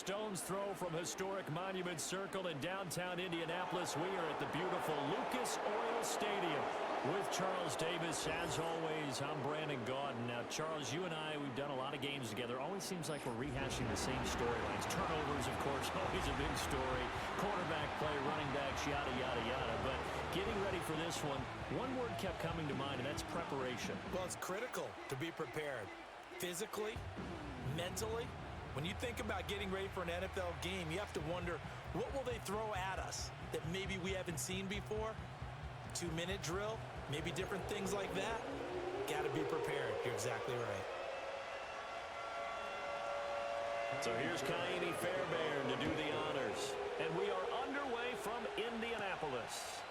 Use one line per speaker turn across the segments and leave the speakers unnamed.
stone's throw from historic Monument Circle in downtown Indianapolis. We are at the beautiful Lucas Oil Stadium with Charles Davis. As always, I'm Brandon Gaudin. Now, Charles, you and I, we've done a lot of games together. Always seems like we're rehashing the same storylines. Turnovers, of course, always a big story. Quarterback play, running backs, yada, yada, yada. But getting ready for this one word kept coming to mind, and that's preparation.
Well, it's critical to be prepared. Physically, mentally. When you think about getting ready for an NFL game, you have to wonder, what will they throw at us that maybe we haven't seen before? 2-minute drill, maybe different things like that. Got to be prepared. You're exactly right.
So here's Kaimi Fairbairn to do the honors. And we are underway from Indianapolis.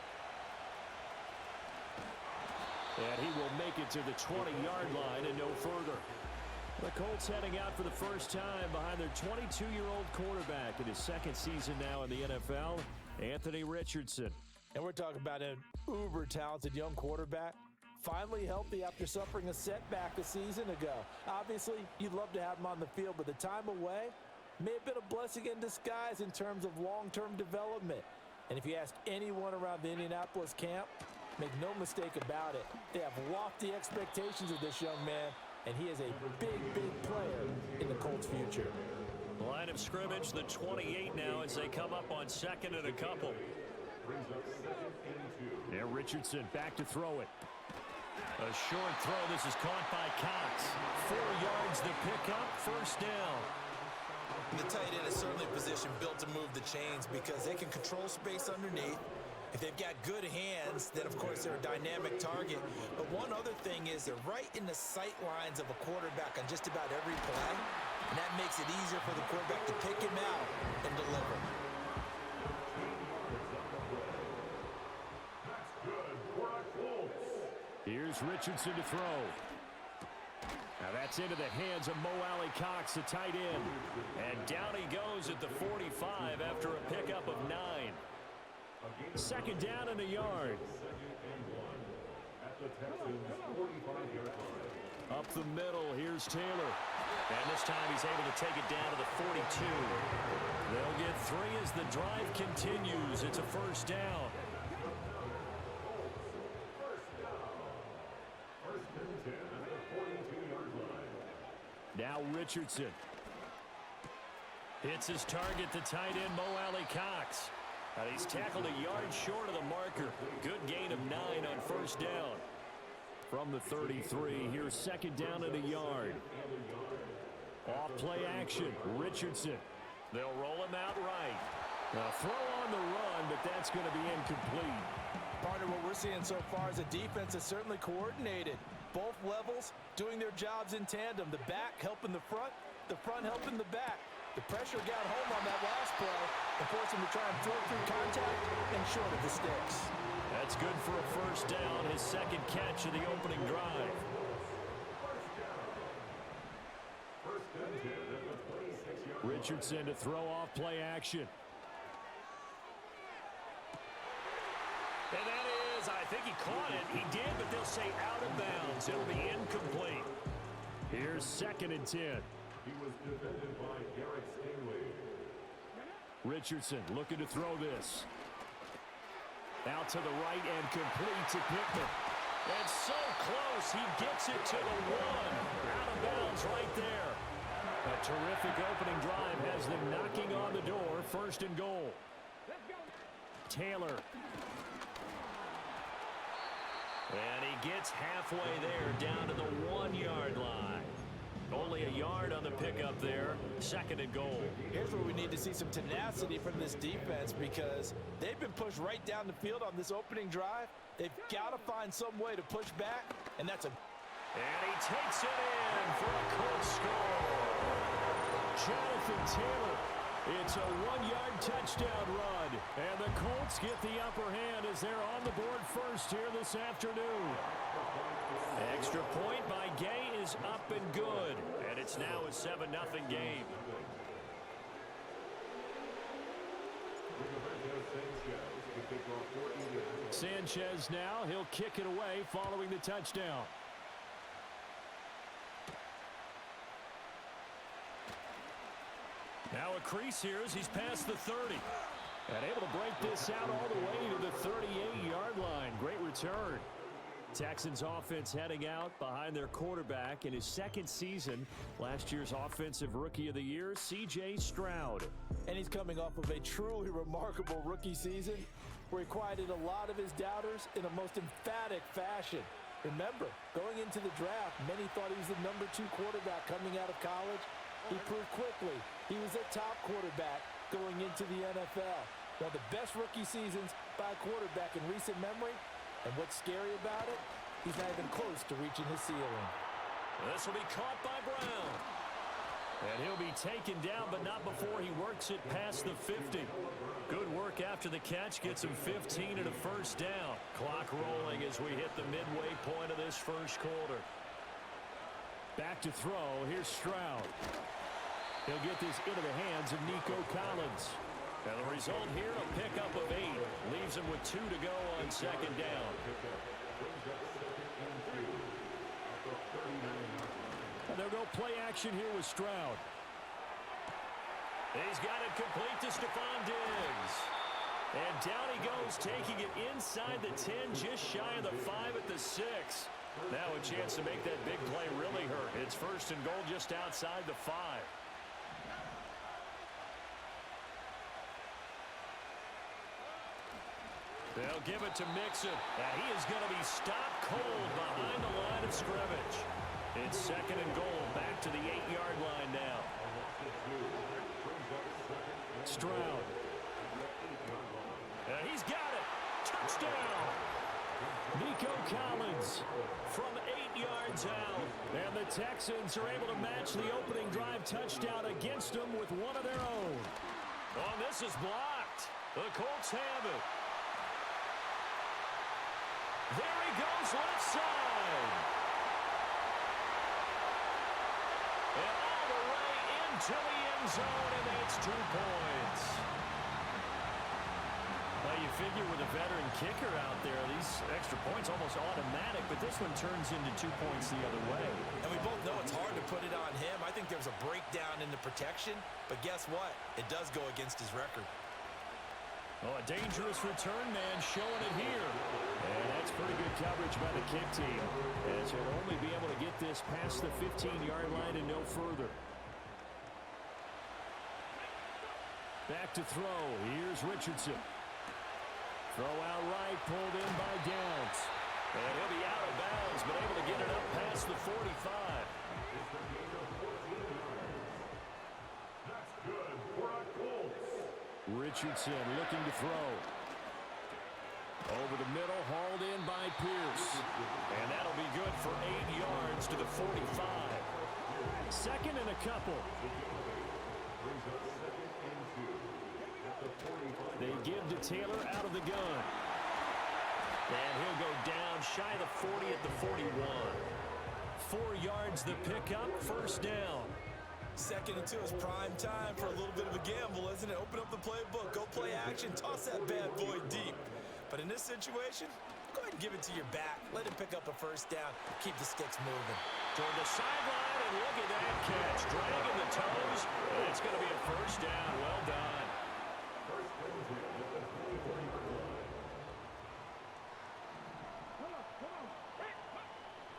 And he will make it to the 20-yard line and no further. The Colts heading out for the first time behind their 22-year-old quarterback in his second season now in the NFL, Anthony Richardson.
And we're talking about an uber-talented young quarterback, finally healthy after suffering a setback a season ago. Obviously, you'd love to have him on the field, but the time away may have been a blessing in disguise in terms of long-term development. And if you ask anyone around the Indianapolis camp, make no mistake about it, they have lofty expectations of this young man, and he is a big, big player in the Colts' future.
Line of scrimmage, the 28 now as they come up on second and a couple. Now Richardson back to throw it. A short throw. This is caught by Cox. 4 yards the pickup, first down.
The tight end is certainly a position built to move the chains because they can control space underneath. If they've got good hands, then, of course, they're a dynamic target. But one other thing is they're right in the sight lines of a quarterback on just about every play, and that makes it easier for the quarterback to pick him out and deliver.
Here's Richardson to throw. Now that's into the hands of Mo Alley Cox, the tight end. And down he goes at the 45 after a pickup of 9. Second down and a yard. Up the middle, here's Taylor. And this time he's able to take it down to the 42. They'll get 3 as the drive continues. It's a first down. Now Richardson. Hits his target, the tight end, Mo Alley Cox. And he's tackled a yard short of the marker. Good gain of 9 on first down. From the 33, here's second down and a yard. Off play action, Richardson. They'll roll him out right. A throw on the run, but that's going to be incomplete.
Part of what we're seeing so far is the defense is certainly coordinated. Both levels doing their jobs in tandem. The back helping the front helping the back. The pressure got home on that last play and forced him to try and throw through contact and short of the sticks.
That's good for a first down, his second catch of the opening drive. Richardson to throw off play action. And that is, I think he caught it. He did, but they'll say out of bounds. It'll be incomplete. Here's second and 10.
He was defended by Garrett Stingley.
Richardson looking to throw this. Out to the right and complete to Pittman. And so close, he gets it to the 1. Out of bounds right there. A terrific opening drive has them knocking on the door. First and goal. Taylor. And he gets halfway there, down to the 1-yard line. Only a yard on the pickup there. Second and goal.
Here's where we need to see some tenacity from this defense because they've been pushed right down the field on this opening drive. They've got to find some way to push back, and that's a...
And he takes it in for a Colts score. Jonathan Taylor. It's a 1-yard touchdown run. And the Colts get the upper hand as they're on the board first here this afternoon. Extra point by Gay is up and good. And it's now a 7-0 game. Sanchez now, he'll kick it away following the touchdown. Now a crease here as he's past the 30. And able to break this out all the way to the 38-yard line. Great return. Texans offense heading out behind their quarterback in his second season. Last year's Offensive Rookie of the Year, C.J. Stroud.
And he's coming off of a truly remarkable rookie season where he quieted a lot of his doubters in a most emphatic fashion. Remember, going into the draft, many thought he was the number 2 quarterback coming out of college. He proved quickly he was a top quarterback going into the NFL. One of the best rookie seasons by a quarterback in recent memory. And what's scary about it, he's not even close to reaching his ceiling.
This will be caught by Brown. And he'll be taken down, but not before he works it past the 50. Good work after the catch. Gets him 15 and a first down. Clock rolling as we hit the midway point of this first quarter. Back to throw. Here's Stroud. He'll get this into the hands of Nico Collins. And the result here, a pickup of 8. Leaves him with 2 to go on second down. And they'll go play action here with Stroud. He's got it complete to Stephon Diggs. And down he goes, taking it inside the 10, just shy of the 5 at the 6. Now a chance to make that big play really hurt. It's first and goal just outside the 5. They'll give it to Mixon. And he is going to be stopped cold behind the line of scrimmage. It's second and goal. Back to the 8-yard line now. Stroud. And he's got it. Touchdown. Nico Collins from 8 yards out. And the Texans are able to match the opening drive touchdown against them with one of their own. Oh, this is blocked. The Colts have it. There he goes, left side. And all the way into the end zone, and that's 2 points. Well, you figure with a veteran kicker out there, these extra points almost automatic, but this one turns into 2 points the other way.
And we both know it's hard to put it on him. I think there's a breakdown in the protection, but guess what? It does go against his record.
Oh, a dangerous return man showing it here. And that's pretty good coverage by the kick team, as he'll only be able to get this past the 15-yard line and no further. Back to throw. Here's Richardson. Throw out right, pulled in by Downs. And he'll be out of bounds, but able to get it up past the 45.
That's good for our Colts.
Richardson looking to throw. Over the middle, hauled in by Pierce. And that'll be good for 8 yards to the 45. Second and a couple. They give to Taylor out of the gun. And he'll go down shy of the 40 at the 41. 4 yards the pickup, first down.
Second and 2 is prime time for a little bit of a gamble, isn't it? Open up the playbook, go play action, toss that bad boy deep. But in this situation, go ahead and give it to your back. Let him pick up a first down, keep the sticks moving.
Toward the sideline, and look at that catch. Dragging the toes, and it's going to be a first down. Well done.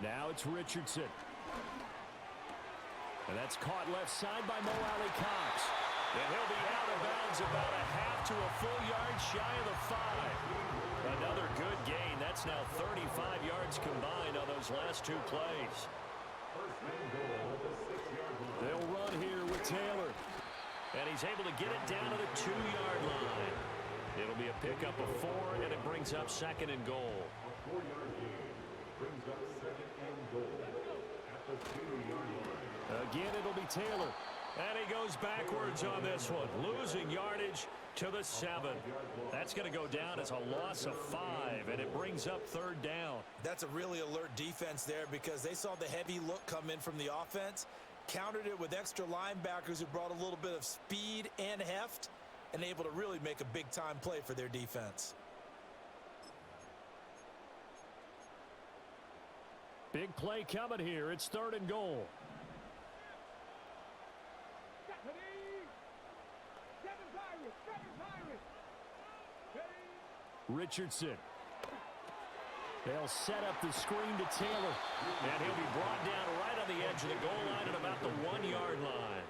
Now it's Richardson. And that's caught left side by Mo Alley Cox. And he'll be out of bounds about a half to a full yard shy of the 5. Another good gain. That's now 35 yards combined on those last 2 plays. They'll run here with Taylor. And he's able to get it down to the 2-yard line. It'll be a pickup of 4, and it brings up second and goal.
A 4-yard gain brings up second and goal at the 2-yard line.
Again, it'll be Taylor. And he goes backwards on this one. Losing yardage to the 7. That's going to go down as a loss of 5, and it brings up third down.
That's a really alert defense there because they saw the heavy look come in from the offense, countered it with extra linebackers who brought a little bit of speed and heft, and able to really make a big-time play for their defense.
Big play coming here. It's third and goal. Richardson. They'll set up the screen to Taylor. And he'll be brought down right on the edge of the goal line at about the 1-yard line.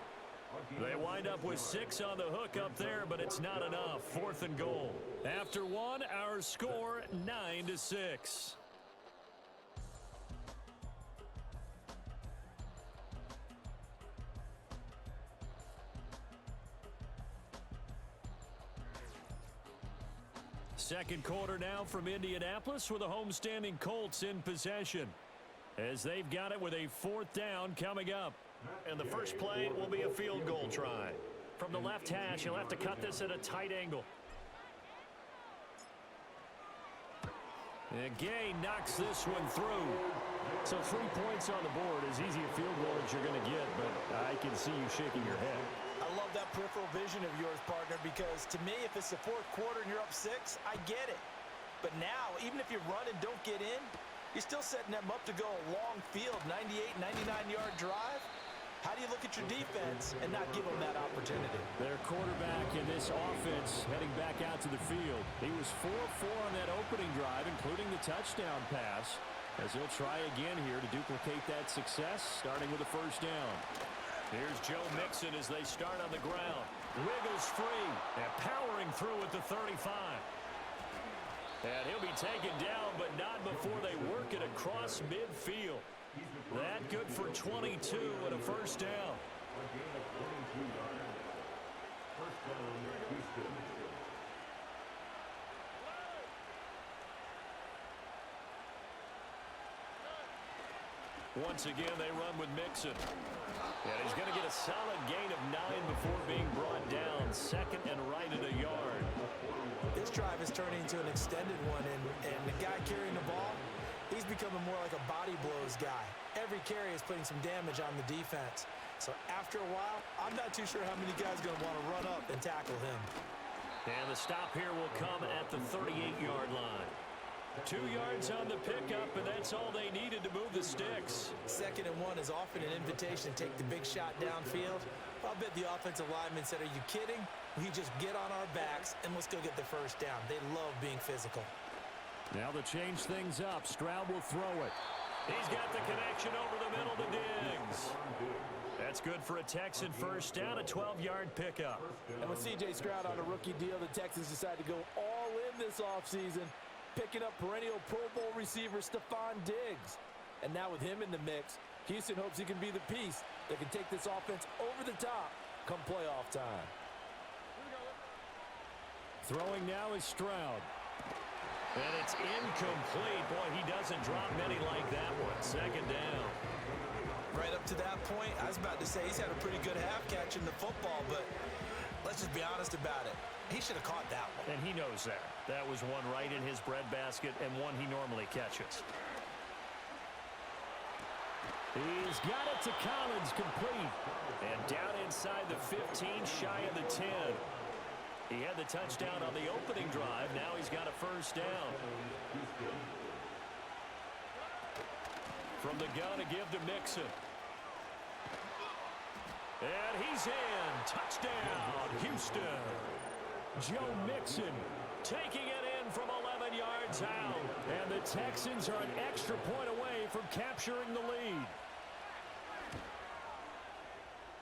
They wind up with 6 on the hook up there, but it's not enough. 4th and goal. After 1, our score 9-6. Second quarter now from Indianapolis with the homestanding Colts in possession, as they've got it with a 4th down coming up. And the first play will be a field goal try. From the left hash, he'll have to cut this at a tight angle. And Gay knocks this one through. So 3 points on the board, as easy a field goal as you're going to get, but I can see you shaking your head.
I love that peripheral vision of yours, partner, because to me, if it's the 4th quarter and you're up 6, I get it. But now, even if you run and don't get in, you're still setting them up to go a long field, 98, 99-yard drive. How do you look at your defense and not give them that opportunity?
Their quarterback in this offense heading back out to the field. He was 4-4 on that opening drive, including the touchdown pass, as he'll try again here to duplicate that success, starting with a 1st down. Here's Joe Mixon as they start on the ground. Wiggles free and powering through at the 35. And he'll be taken down, but not before they work it across midfield. That good for 22 and a 1st down.
A gain of 22 yards. 1st down, Houston.
Once again, they run with Mixon. And he's going to get a solid gain of 9 before being brought down. 2nd and right at a yard.
This drive is turning into an extended one, and the guy carrying the ball, he's becoming more like a body blows guy. Every carry is putting some damage on the defense. So after a while, I'm not too sure how many guys are going to want to run up and tackle him.
And the stop here will come at the 38-yard line. 2 yards on the pickup, and that's all they needed to move the sticks.
2nd and 1 is often an invitation to take the big shot downfield. I'll bet the offensive lineman said, are you kidding? We just get on our backs, and let's go get the 1st down. They love being physical.
Now to change things up, Stroud will throw it. He's got the connection over the middle to Diggs. That's good for a Texan 1st down, a 12-yard pickup.
And with C.J. Stroud on a rookie deal, the Texans decided to go all in this offseason, picking up perennial Pro Bowl receiver Stephon Diggs. And now with him in the mix, Houston hopes he can be the piece that can take this offense over the top come playoff time.
Throwing now is Stroud. And it's incomplete. Boy, he doesn't drop many like that one. 2nd down.
Right up to that point, I was about to say he's had a pretty good half catching the football, but let's just be honest about it. He should have caught that one.
And he knows that. That was one right in his breadbasket and one he normally catches. He's got it to Collins, complete. And down inside the 15, shy of the 10. He had the touchdown on the opening drive. Now he's got a 1st down. From the gun to give to Mixon. And he's in. Touchdown, Houston. Joe Mixon taking it in from 11 yards out. And the Texans are an extra point away from capturing the lead.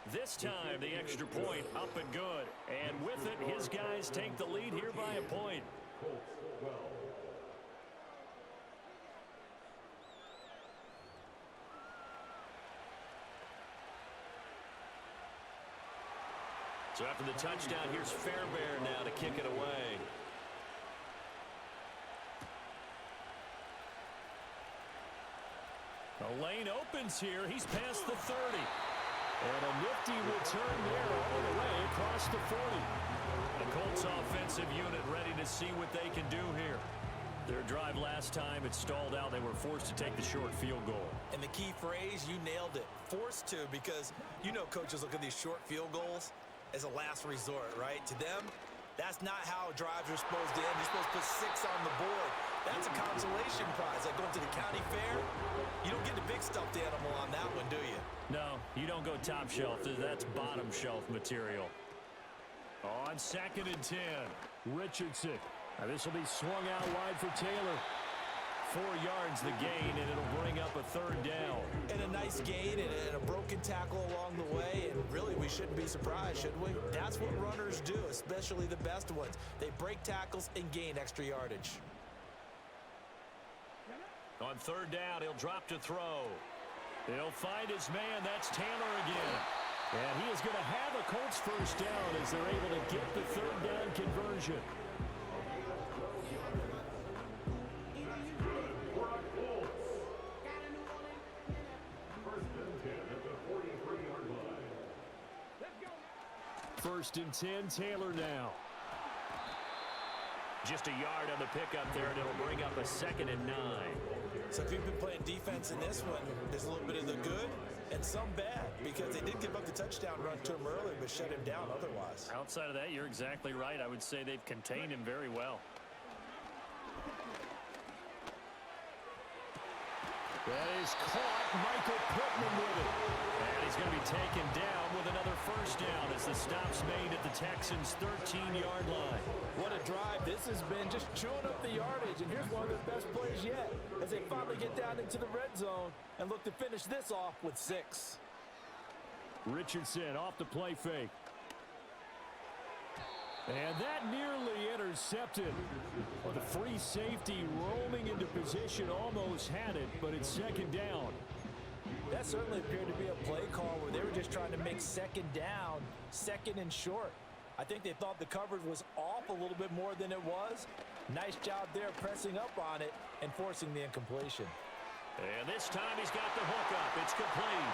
This time, the extra point up and good. And with it, his guys take the lead here by a point.
Colts 12.
So after the touchdown, here's Fairbairn now to kick it away. The lane opens here. He's past the 30. And a nifty return there all the way across the 40. The Colts offensive unit ready to see what they can do here. Their drive last time, it stalled out. They were forced to take the short field goal.
And the key phrase, you nailed it. Forced to, because you know coaches look at these short field goals as a last resort, right? To them, that's not how drives are supposed to end. You're supposed to put 6 on the board. That's a consolation prize. Like going to the county fair, you don't get the big stuffed animal on that one, do you?
No, you don't go top shelf. That's bottom shelf material. On 2nd and 10. Richardson. Now this will be swung out wide for Taylor. 4 yards the gain, and it'll bring up a 3rd down.
And a nice gain and a broken tackle along the way, and really we shouldn't be surprised, should we? That's what runners do, especially the best ones. They break tackles and gain extra yardage.
On 3rd down, he'll drop to throw. He'll find his man. That's Taylor again. And he is going to have a Colts 1st down as they're able to get the 3rd down conversion. First and 10, Taylor now. Just a yard on the pickup there, and it'll bring up a 2nd and 9.
So if you've been playing defense in this one, there's a little bit of the good and some bad, because they did give up the touchdown run to him earlier, but shut him down otherwise.
Outside of that, you're exactly right. I would say they've contained him very well. That is caught. Michael Pittman with it. And he's going to be taken down with another 1st down as the stop's made at the Texans' 13-yard line.
What a drive. This has been just chewing up the yardage, and here's one of their best plays yet as they finally get down into the red zone and look to finish this off with 6.
Richardson off the play fake. And that nearly intercepted. Well, the free safety roaming into position almost had it, but it's 2nd down.
That certainly appeared to be a play call where they were just trying to make 2nd down, 2nd and short. I think they thought the coverage was off a little bit more than it was. Nice job there pressing up on it and forcing the incompletion.
And this time he's got the hook up. It's complete.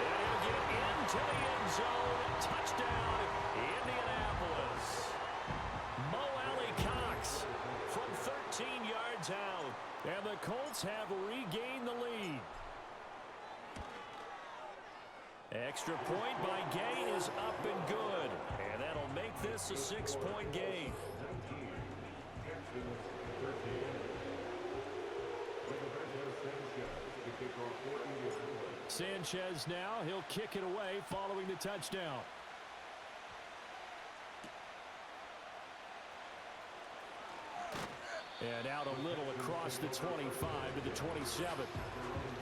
And he'll get into the end zone. Touchdown, Indianapolis. Mo Alley Cox from 13 yards out. And the Colts have regained the lead. Extra point by Gay is up and good. And that'll make this a 6-point game. Sanchez now. He'll kick it away following the touchdown. And out a little across the 25 to the 27.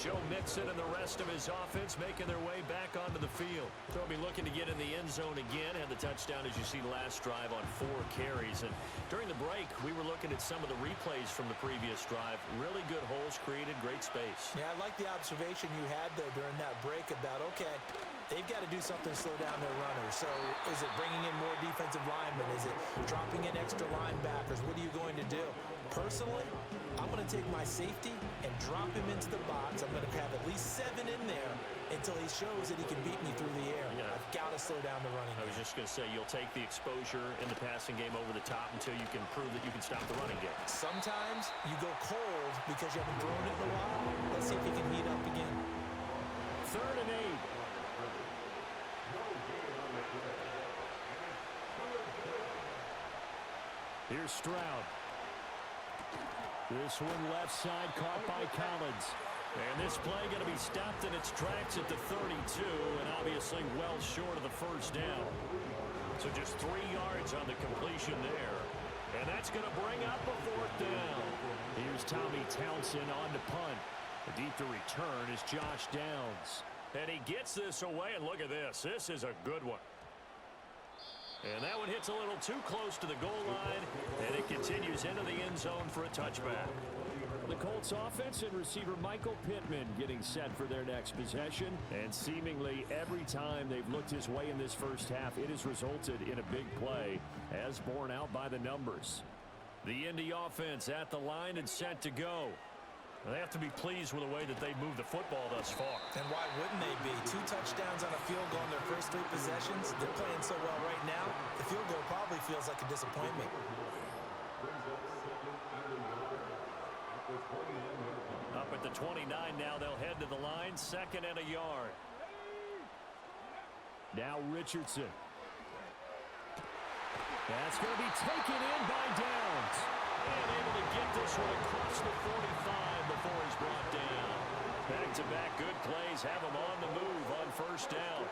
Joe Mixon and the rest of his offense making their way back onto the field. They'll be looking to get in the end zone again. Had the touchdown, as you see, last drive on 4 carries. And during the break, we were looking at some of the replays from the previous drive. Really good holes created, great space.
Yeah, I like the observation you had there during that break about, okay, they've got to do something to slow down their runners. So is it bringing in more defensive linemen? Is it dropping in extra linebackers? What are you going to do? Personally, I'm going to take my safety and drop him into the box. I'm going to have at least 7 in there until he shows that he can beat me through the air.
Yeah.
I've got to slow down the running game.
I was just going to say, you'll take the exposure in the passing game over the top until you can prove that you can stop the running game.
Sometimes you go cold because you haven't thrown it in a while. Let's see if he can heat up again.
3rd and 8. Here's Stroud. This one left side caught by Collins. And this play going to be stopped in its tracks at the 32, and obviously well short of the 1st down. So just 3 yards on the completion there. And that's going to bring up a 4th down. Here's Tommy Townsend on to punt. Deep to return is Josh Downs. And he gets this away, and look at this. This is a good one. And that one hits a little too close to the goal line, and it continues into the end zone for a touchback. The Colts offense and receiver Michael Pittman getting set for their next possession. And seemingly every time they've looked his way in this first half, it has resulted in a big play, as borne out by the numbers. The Indy offense at the line and set to go. They have to be pleased with the way that they moved the football thus far.
And why wouldn't they be? 2 touchdowns on a field goal in their first 3 possessions. They're playing so well right now, the field goal probably feels like a disappointment.
Up at the 29 now, they'll head to the line, 2nd and a yard. Now Richardson. That's going to be taken in by Downs. And able to get this one across the 45 before he's brought down. Back-to-back good plays have him on the move on 1st down.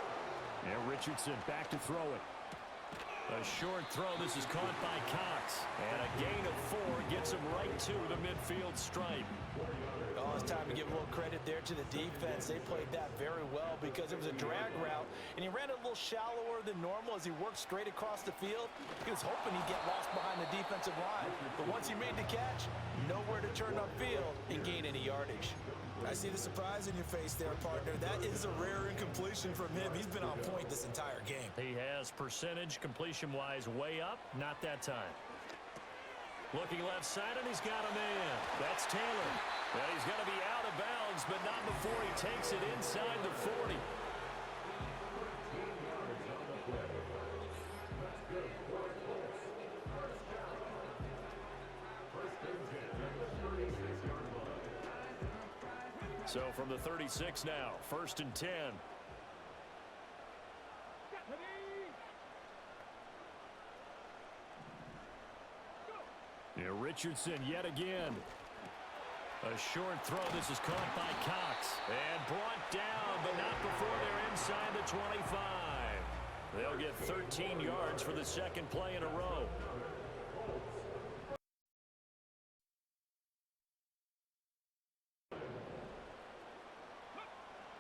And Richardson back to throw it. A short throw. This is caught by Cox. And a gain of 4 gets him right to the midfield stripe.
Oh, it's time to give a little credit there to the defense. They played that very well because it was a drag route, and he ran a little shallower than normal as he worked straight across the field. He was hoping he'd get lost behind the defensive line, but once he made the catch, nowhere to turn upfield and gain any yardage.
I see the surprise in your face there, partner. That is a rare incompletion from him. He's been on point this entire game.
He has percentage completion-wise way up. Not that time. Looking left side, and he's got a man. That's Taylor. And he's going to be out of bounds, but not before he takes it inside the 40. So from the 36 now, 1st and 10. Here Richardson yet again. A short throw. This is caught by Cox. And brought down, but not before they're inside the 25. They'll get 13 yards for the second play in a row.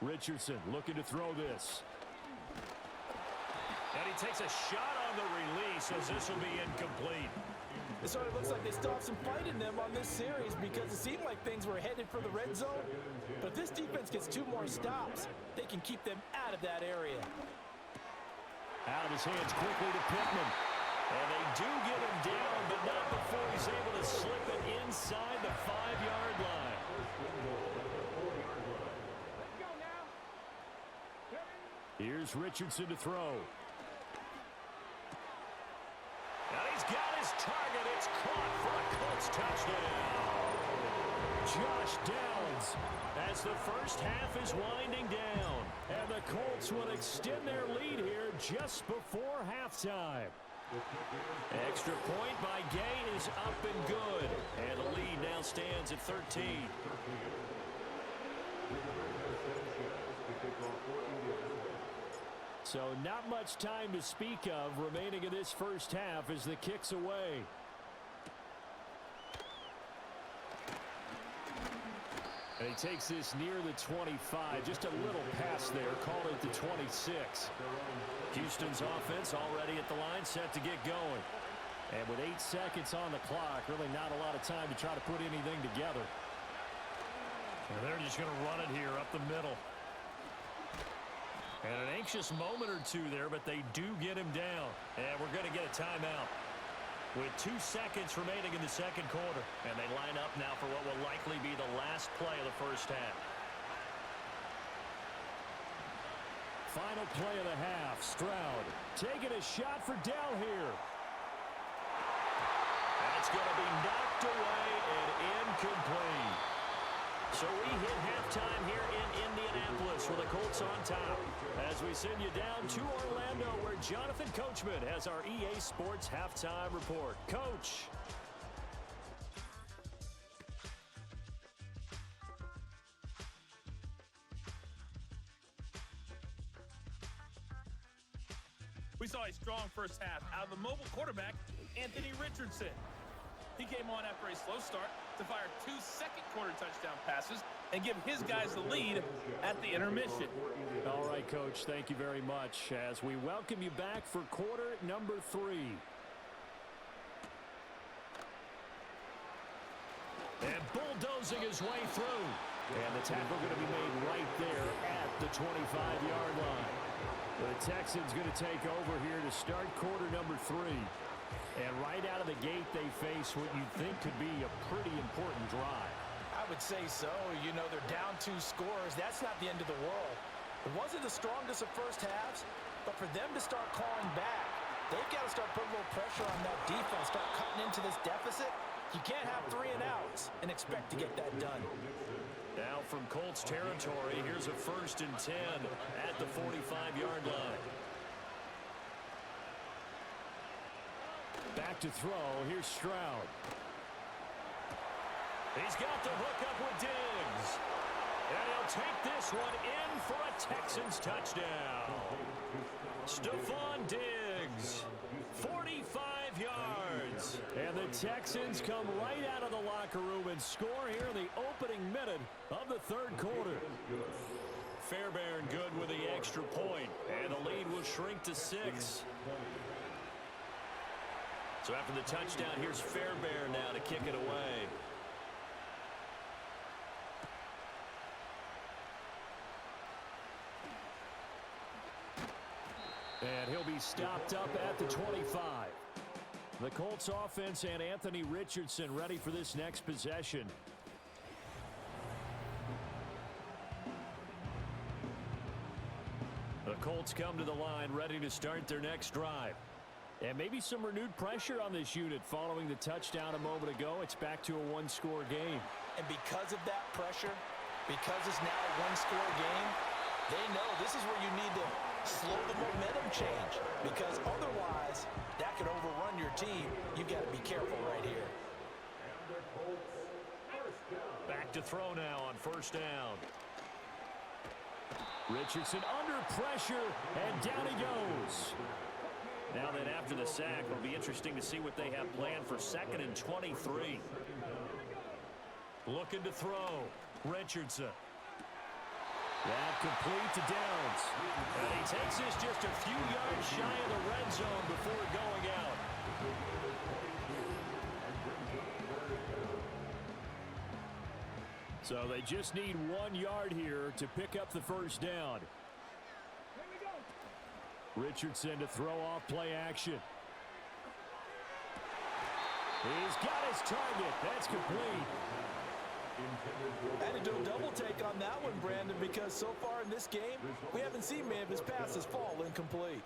Richardson looking to throw this. And he takes a shot on the release as this will be incomplete.
It sort of looks like they still have some fight in them on this series because it seemed like things were headed for the red zone. But if this defense gets 2 more stops, they can keep them out of that area.
Out of his hands quickly to Pittman. And they do get him down, but not before he's able to slip it inside the 5-yard line. Here's Richardson to throw. And he's got his target. It's caught for a Colts touchdown. Josh Downs as the first half is winding down. And the Colts will extend their lead here just before halftime. Extra point by Gay is up and good. And the lead now stands at 13. So not much time to speak of remaining in this first half as the kick's away. And he takes this near the 25. Just a little pass there. Call it the 26. Houston's offense already at the line, set to get going. And with 8 seconds on the clock, really not a lot of time to try to put anything together. And they're just going to run it here up the middle. And an anxious moment or two there, but they do get him down. And we're going to get a timeout with 2 seconds remaining in the second quarter. And they line up now for what will likely be the last play of the first half. Final play of the half. Stroud taking a shot for Dell here. And it's going to be knocked away and incomplete. So we hit halftime here in Indianapolis with the Colts on top. As we send you down to Orlando where Jonathan Coachman has our EA Sports halftime report. Coach.
We saw a strong first half out of the mobile quarterback, Anthony Richardson. He came on after a slow start to fire 2 second-quarter touchdown passes and give his guys the lead at the intermission.
All right, Coach, thank you very much as we welcome you back for quarter number 3. And bulldozing his way through. And the tackle going to be made right there at the 25-yard line. The Texans going to take over here to start quarter number 3. And right out of the gate, they face what you think could be a pretty important drive.
I would say so. You know, they're down 2 scores. That's not the end of the world. It wasn't the strongest of first halves, but for them to start clawing back, they've got to start putting a little pressure on that defense, start cutting into this deficit. You can't have 3 and outs and expect to get that done.
Now from Colts territory, here's a 1st and 10 at the 45-yard line. Back to throw. Here's Stroud. He's got the hook up with Diggs. And he'll take this one in for a Texans touchdown. Stephon Diggs, 45 yards. And the Texans come right out of the locker room and score here in the opening minute of the third quarter. Fairbairn good with the extra point, and the lead will shrink to 6. So after the touchdown, here's Fairbairn now to kick it away. And he'll be stopped up at the 25. The Colts offense and Anthony Richardson ready for this next possession. The Colts come to the line ready to start their next drive. And maybe some renewed pressure on this unit following the touchdown a moment ago. It's back to a one-score game.
And because of that pressure, because it's now a one-score game, they know this is where you need to slow the momentum change, because otherwise that could overrun your team. You've got to be careful right here.
Back to throw now on first down. Richardson under pressure, and down he goes. Now that after the sack, it'll be interesting to see what they have planned for 2nd and 23. Looking to throw. Richardson. That complete to Downs. And he takes this just a few yards shy of the red zone before going out. So they just need 1 yard here to pick up the first down. Richardson to throw off play action. He's got his target. That's complete.
I had to do a double take on that one, Brandon, because so far in this game, we haven't seen many of his passes fall incomplete.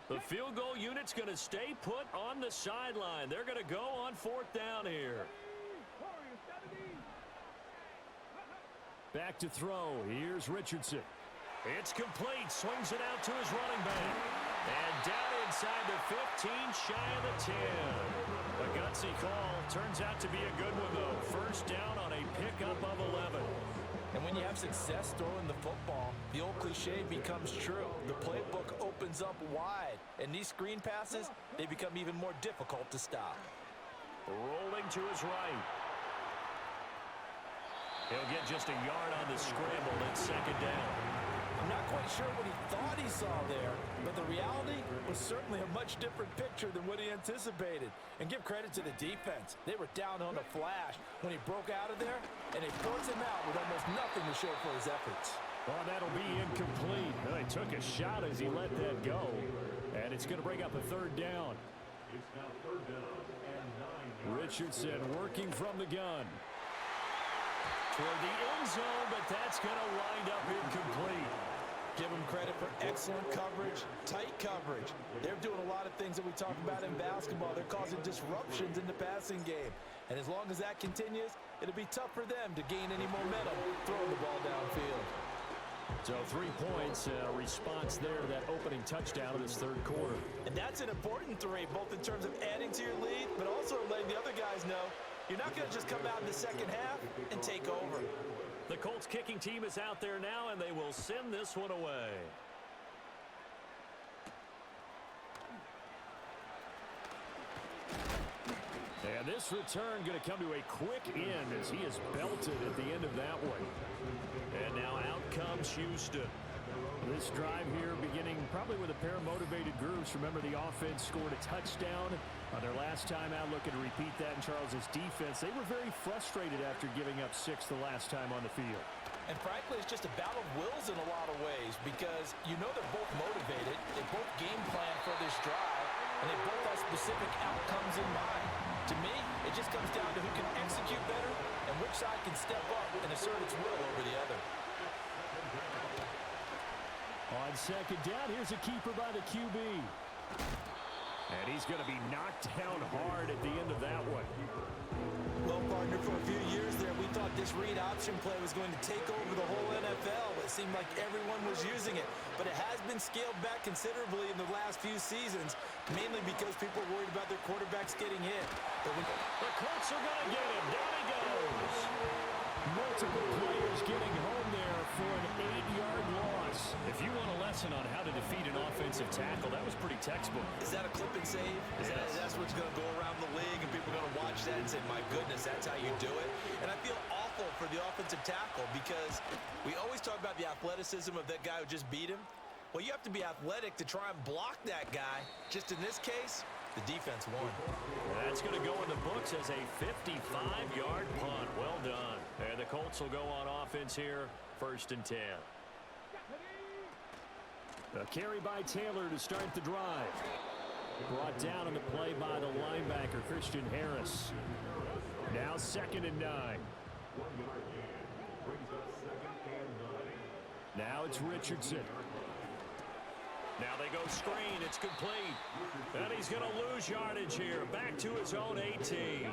The field goal unit's going to stay put on the sideline. They're going to go on 4th down here. Back to throw. Here's Richardson. It's complete. Swings it out to his running back. And down inside the 15, shy of the 10. A gutsy call. Turns out to be a good one, though. First down on a pickup of 11.
And when you have success throwing the football, the old cliche becomes true. The playbook opens up wide. And these screen passes, they become even more difficult to stop.
Rolling to his right. He'll get just a yard on the scramble at 2nd down.
I'm not quite sure what he thought he saw there, but the reality was certainly a much different picture than what he anticipated. And give credit to the defense. They were down on a flash when he broke out of there, and they forced him out with almost nothing to show for his efforts.
Well, that'll be incomplete. Well, he took a shot as he let that go, and it's going to bring up a 3rd down.
It's now 3rd down and 9 yards.
Richardson working from the gun. Toward the end zone, but that's going to wind up incomplete.
Give them credit for excellent coverage, tight coverage. They're doing a lot of things that we talk about in basketball. They're causing disruptions in the passing game. And as long as that continues, it'll be tough for them to gain any momentum throwing the ball downfield.
So 3 points, a response there to that opening touchdown of this third quarter.
And that's an important 3, both in terms of adding to your lead, but also letting the other guys know you're not going to just come out in the second half and take over.
The Colts kicking team is out there now, and they will send this one away. And this return going to come to a quick end as he is belted at the end of that one. And now out comes Houston. This drive here beginning probably with a pair of motivated groups. Remember, the offense scored a touchdown on their last time out, looking to repeat that in Charles's defense. They were very frustrated after giving up 6 the last time on the field.
And frankly, it's just a battle of wills in a lot of ways, because you know they're both motivated, they both game plan for this drive, and they both have specific outcomes in mind. To me, it just comes down to who can execute better and which side can step up and assert its will over the other.
On 2nd down, here's a keeper by the QB. And he's going to be knocked down hard at the end of that one.
Well, partner, for a few years there, we thought this read option play was going to take over the whole NFL. It seemed like everyone was using it, but it has been scaled back considerably in the last few seasons, mainly because people are worried about their quarterbacks getting hit.
The Colts are going to get him. Down he goes. Multiple players getting home there for an 8-yard loss. If you want a lesson on how to defeat an offensive tackle, that was pretty textbook.
Is that a clip and save? That's what's going to go around the league, and people are going to watch that and say, my goodness, that's how you do it. And I feel awful for the offensive tackle because we always talk about the athleticism of that guy who just beat him. Well, you have to be athletic to try and block that guy. Just in this case, the defense won.
That's going to go in the books as a 55-yard punt. Well done. And the Colts will go on offense here, 1st and 10. A carry by Taylor to start the drive. Brought down on the play by the linebacker, Christian Harris. Now 2nd and 9. Now it's Richardson. Now they go screen. It's complete. And he's going to lose yardage here. Back to his own 18.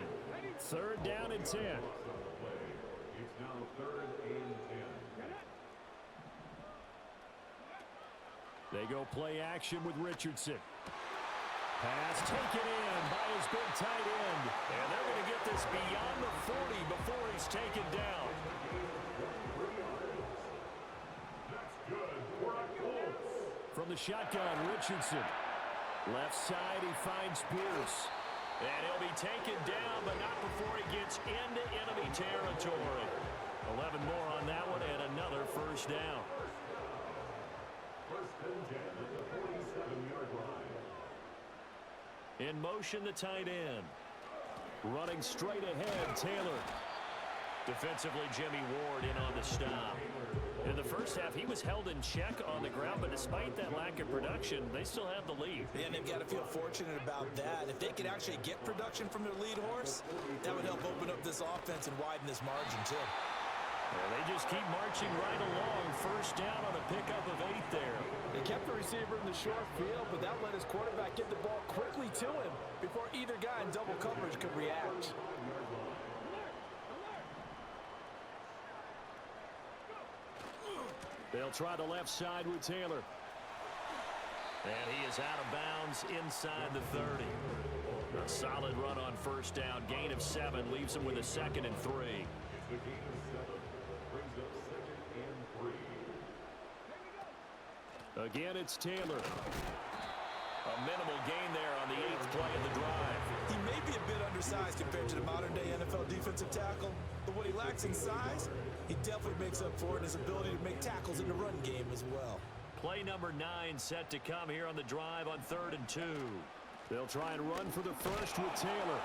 3rd down and 10.
It's now 3rd and 10.
They go play action with Richardson. Pass taken in by his big tight end. And they're going to get this beyond the 40 before he's taken down. From the shotgun, Richardson. Left side, he finds Pierce. And he'll be taken down, but not before he gets into enemy territory. 11 more on that one, and another 1st down.
1st and 10 at the 47-yard line.
In motion, the tight end. Running straight ahead, Taylor. Defensively, Jimmy Ward in on the stop. In the first half, he was held in check on the ground, but despite that lack of production, they still have the lead.
And they've got to feel fortunate about that. If they could actually get production from their lead horse, that would help open up this offense and widen this margin, too.
Well, they just keep marching right along. 1st down on a pickup of 8 there.
They kept the receiver in the short field, but that let his quarterback get the ball quickly to him before either guy in double coverage could react.
They'll try the left side with Taylor. And he is out of bounds inside the 30. A solid run on 1st down. Gain of 7 leaves him with a 2nd and 3.
It's the gain of 7. Brings up 2nd and 3.
Again, it's Taylor. A minimal gain there on the 8th play of the drive.
He may be a bit undersized compared to the modern-day NFL defensive tackle, but what he lacks in size, he definitely makes up for it in his ability to make tackles in the run game as well.
Play number 9 set to come here on the drive on 3rd and 2. They'll try and run for the first with Taylor.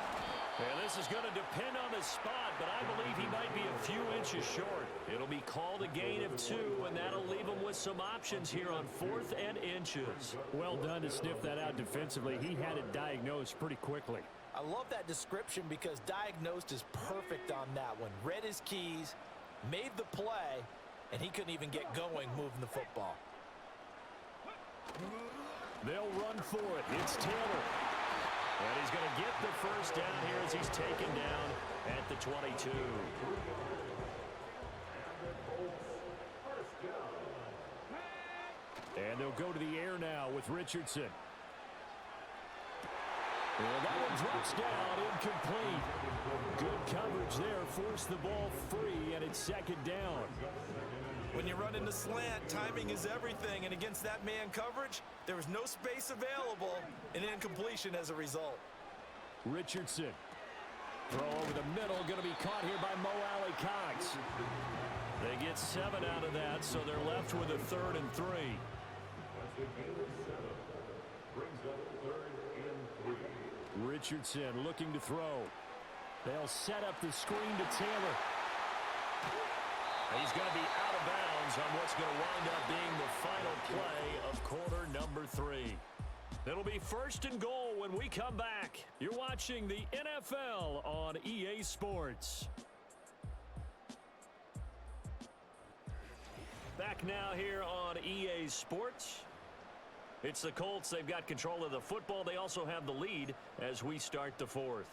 And this is going to depend on the spot, but I believe he might be a few inches short. It'll be called a gain of 2, and that'll leave him with some options here on 4th and inches. Well done to sniff that out defensively. He had it diagnosed pretty quickly.
I love that description because diagnosed is perfect on that one. Read his keys, made the play, and he couldn't even get going moving the football.
They'll run for it. It's Taylor. And he's going to get the 1st down here as he's taken down at the 22. And they'll go to the air now with Richardson. Well, that one drops down, incomplete. Good coverage there, forced the ball free, and it's 2nd down.
When you run in the slant, timing is everything, and against that man coverage, there was no space available, and incompletion as a result.
Richardson. Throw over the middle, going to be caught here by Mo Alley Cox. They get 7 out of that, so they're left with a 3rd and 3.
That's the gain of 7. Brings up 3rd and 3.
Richardson looking to throw. They'll set up the screen to Taylor. He's going to be out of bounds on what's going to wind up being the final play of quarter number 3. It'll be 1st and goal when we come back. You're watching the NFL on EA Sports. Back now here on EA Sports. It's the Colts. They've got control of the football. They also have the lead as we start the 4th.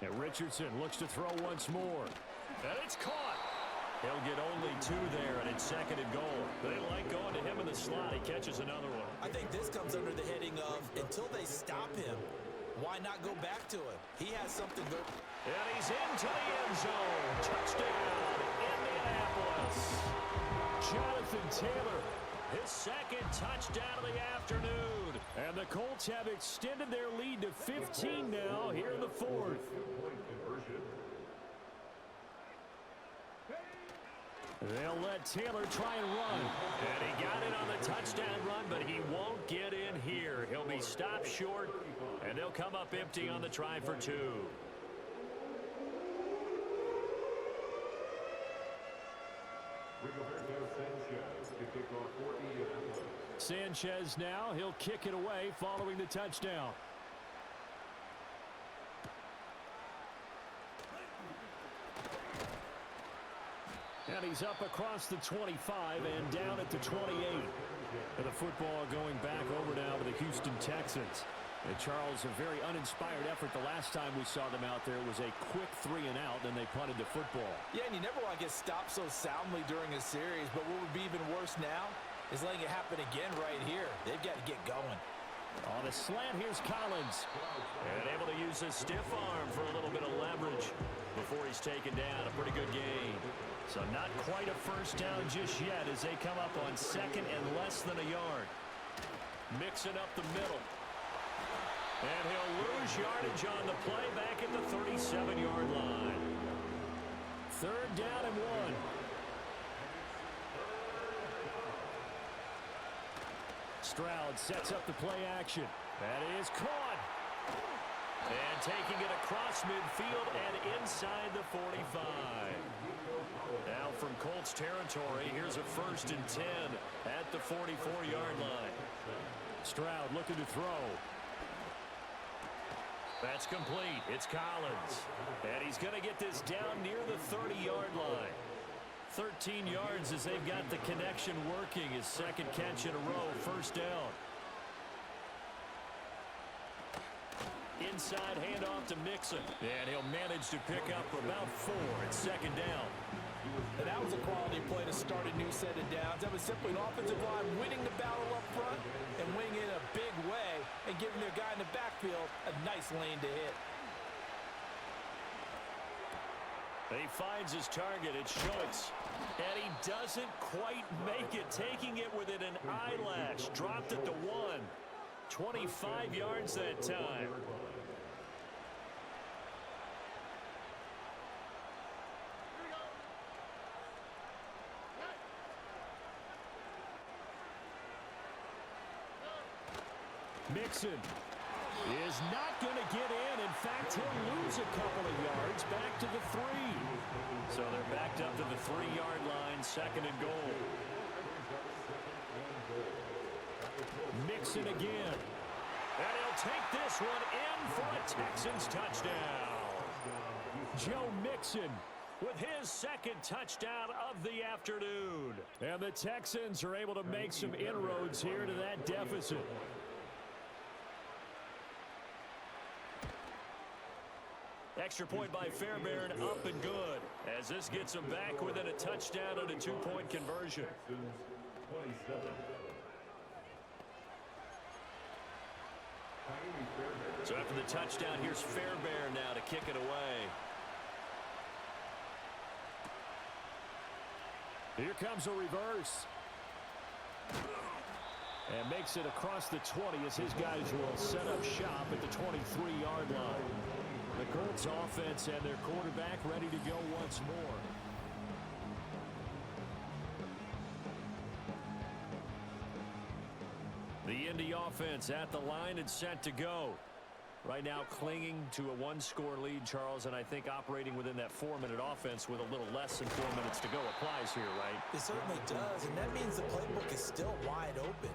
And Richardson looks to throw once more. And it's caught. He'll get only 2 there, and it's 2nd and goal. They like going to him in the slot. He catches another one.
I think this comes under the heading of, until they stop him, why not go back to him? He has something good.
And he's into the end zone. Touchdown, Indianapolis. Jonathan Taylor, his second touchdown of the afternoon. And the Colts have extended their lead to 15 now here in the fourth. They'll let Taylor try and run. And he got it on the touchdown run, but he won't get in here. He'll be stopped short, and they'll come up empty on the try for two. Sanchez now, he'll kick it away following the touchdown. And he's up across the 25 and down at the 28. And the football going back over now to the Houston Texans. And Charles, a very uninspired effort. The last time we saw them out there was a quick 3 and out, then they punted the football.
Yeah, and you never want to get stopped so soundly during a series, but what would be even worse now is letting it happen again right here. They've got to get going.
On a slant, here's Collins. And able to use his stiff arm for a little bit of leverage before he's taken down. A pretty good gain. So not quite a first down just yet as they come up on second and less than a yard. Mixing up the middle. And he'll lose yardage on the play back at the 37-yard line. Third down and 1. Stroud sets up the play action. That is caught. And taking it across midfield and inside the 45. Now from Colts territory, here's a 1st and 10 at the 44-yard line. Stroud looking to throw. That's complete. It's Collins. And he's going to get this down near the 30-yard line. 13 yards as they've got the connection working. His second catch in a row, first down. Inside handoff to Mixon. And he'll manage to pick up about 4 at second down.
And that was a quality play to start a new set of downs. That was simply an offensive line winning the battle up front and winning it in a big way and giving their guy in the backfield a nice lane to hit.
He finds his target. It's Schultz. And he doesn't quite make it, taking it within an eyelash. Dropped it to 1. 25 yards that time. Mixon is not going to get in. In fact, he'll lose a couple of yards back to the 3. So they're backed up to the 3-yard line, second and goal. Mixon again. And he'll take this one in for a Texans touchdown. Joe Mixon with his second touchdown of the afternoon. And the Texans are able to make some inroads here to that deficit. Extra point by Fairbairn, up and good, as this gets them back within a touchdown and a 2-point conversion. So after the touchdown, here's Fairbairn now to kick it away. Here comes a reverse. And makes it across the 20 as his guys will set up shop at the 23-yard line. The Colts offense and their quarterback ready to go once more. The Indy offense at the line and set to go. Right now clinging to a 1-score lead, Charles, and I think operating within that 4-minute offense with a little less than 4 minutes to go applies here, right?
It certainly does, and that means the playbook is still wide open.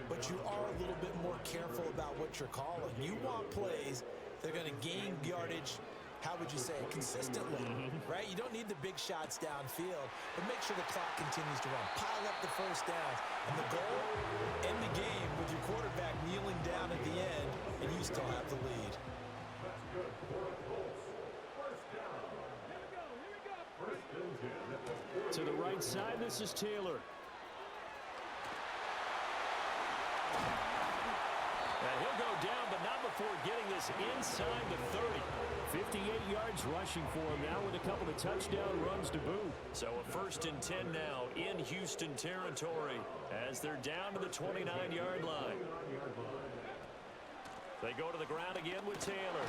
But you are a little bit more careful about what you're calling. You want plays that are going to gain yardage, how would you say it, consistently, right? You don't need the big shots downfield, but make sure the clock continues to run. Pile up the first downs. And the goal, end the game with your quarterback kneeling down at the end, and you still have the lead.
To the right side, this is Taylor. And he'll go down, but not before getting this inside the 30. 58 yards rushing for him now with a couple of touchdown runs to boot. So a 1st and 10 now in Houston territory as they're down to the 29-yard line. They go to the ground again with Taylor.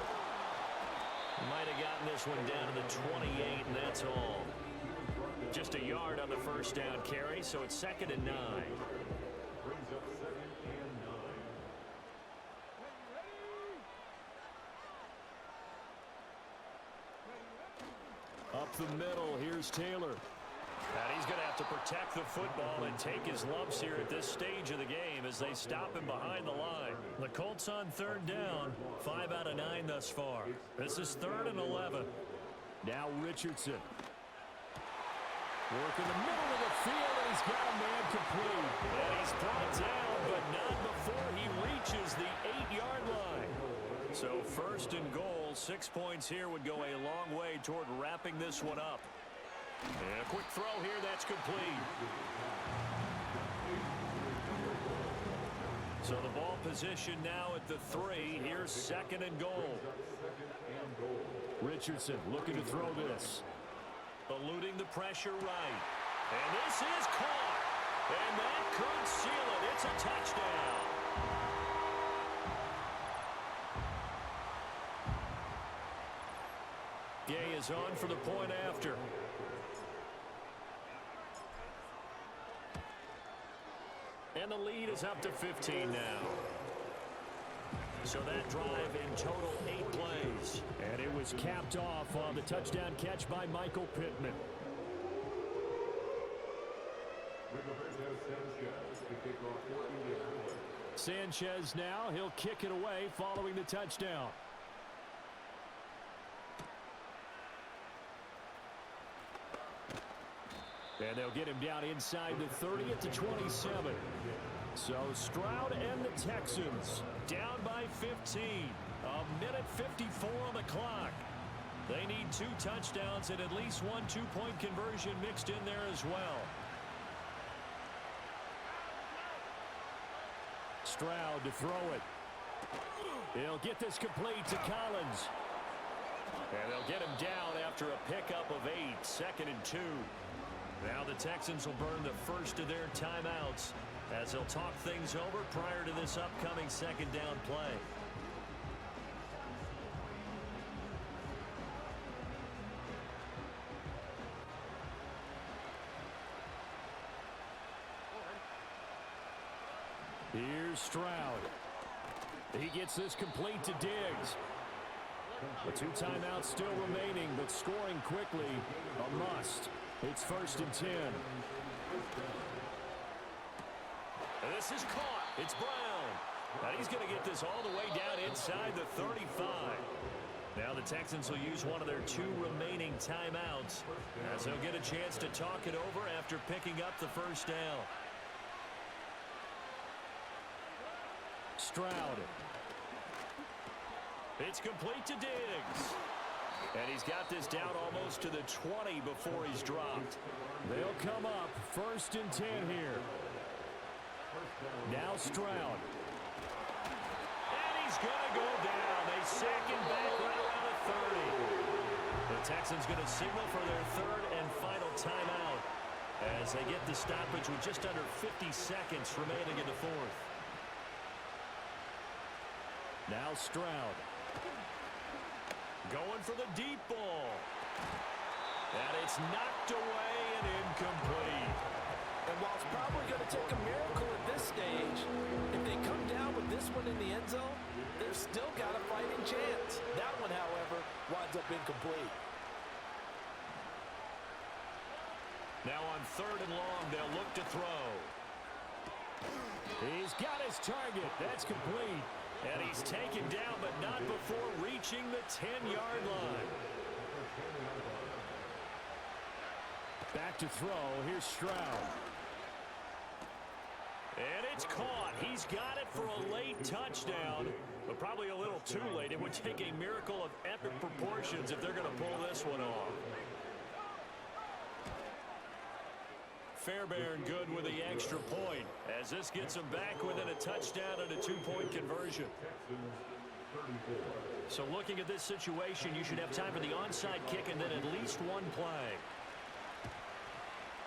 Might have gotten this one down to the 28, and that's all. Just a yard on the first down carry, so it's 2nd and 9.
Brings up 2nd and 9.
Up the middle, here's Taylor. And he's going to have to protect the football and take his lumps here at this stage of the game as they stop him behind the line. The Colts on 3rd down, 5 out of 9 thus far. This is 3rd and 11. Now Richardson. Work in the middle of the field, and he's got a man complete. And he's brought down, but not before he reaches the 8-yard line. So 1st and goal, 6 points here would go a long way toward wrapping this one up. And a quick throw here, that's complete. So the ball position now at the 3. Here's 2nd and goal. Richardson looking to throw this. Eluding the pressure right. And this is caught. And that could seal it. It's a touchdown. Gay is on for the point after. And the lead is up to 15 now. So that drive in total 8 plays. And it was capped off on the touchdown catch by Michael Pittman. Sanchez now, he'll kick it away following the touchdown. And they'll get him down inside the 30 at the 27. So Stroud and the Texans down by 15. A minute 54 on the clock. They need 2 touchdowns and at least 1 two-point conversion mixed in there as well. Stroud to throw it. He'll get this complete to Collins. And they'll get him down after a pickup of 8, 2nd and 2. Now the Texans will burn the first of their timeouts as they'll talk things over prior to this upcoming 2nd down play. Here's Stroud. He gets this complete to Diggs. The 2 timeouts still remaining, but scoring quickly, a must. It's 1st and 10. And this is caught. It's Brown. And he's going to get this all the way down inside the 35. Now the Texans will use one of their 2 remaining timeouts as they'll get a chance to talk it over after picking up the first down. Stroud. It's complete to Diggs. And he's got this down almost to the 20 before he's dropped. They'll come up 1st and 10 here. Now Stroud. And he's going to go down. They sack him back right around the 30. The Texans going to signal for their 3rd and final timeout as they get the stoppage with just under 50 seconds remaining in the 4th. Now Stroud. Going for the deep ball. And it's knocked away and incomplete.
And while it's probably going to take a miracle at this stage, if they come down with this one in the end zone, they've still got a fighting chance. That one, however, winds up incomplete.
Now on 3rd and long, they'll look to throw. He's got his target. That's complete. And he's taken down, but not before reaching the 10-yard line. Back to throw. Here's Stroud. And it's caught. He's got it for a late touchdown, but probably a little too late. It would take a miracle of epic proportions if they're going to pull this one off. Fairbairn good with the extra point as this gets them back within a touchdown and a 2-point conversion.
34.
So looking at this situation, you should have time for the onside kick and then at least one play.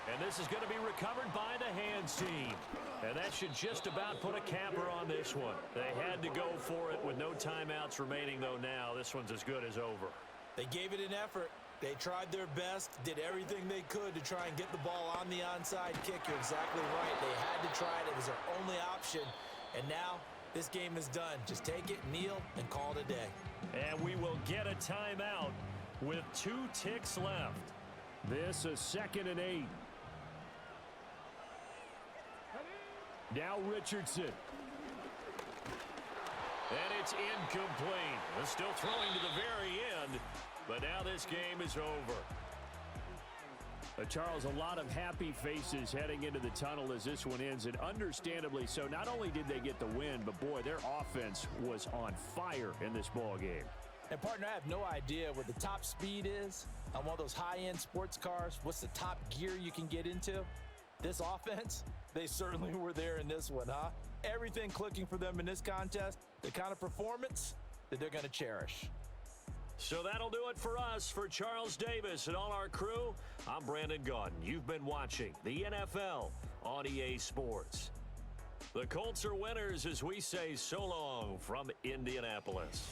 And this is going to be recovered by the hands team. And that should just about put a capper on this one. They had to go for it with no timeouts remaining, though now. This one's as good as over.
They gave it an effort. They tried their best, did everything they could to try and get the ball on the onside kick. You're exactly right. They had to try it. It was their only option. And now this game is done. Just take it, kneel, and call it a day.
And we will get a timeout with 2 ticks left. This is 2nd and 8. Now Richardson. And it's incomplete. They're still throwing to the very end, but now this game is over. Charles, a lot of happy faces heading into the tunnel as this one ends, and understandably so. Not only did they get the win, but boy, their offense was on fire in this ball game.
And partner, I have no idea what the top speed is on one of those high-end sports cars. What's the top gear you can get into? This offense, they certainly were there in this one, huh? Everything clicking for them in this contest, the kind of performance that they're going to cherish.
So that'll do it for us. For Charles Davis and all our crew, I'm Brandon Gaudin. You've been watching the NFL on EA Sports. The Colts are winners as we say so long from Indianapolis.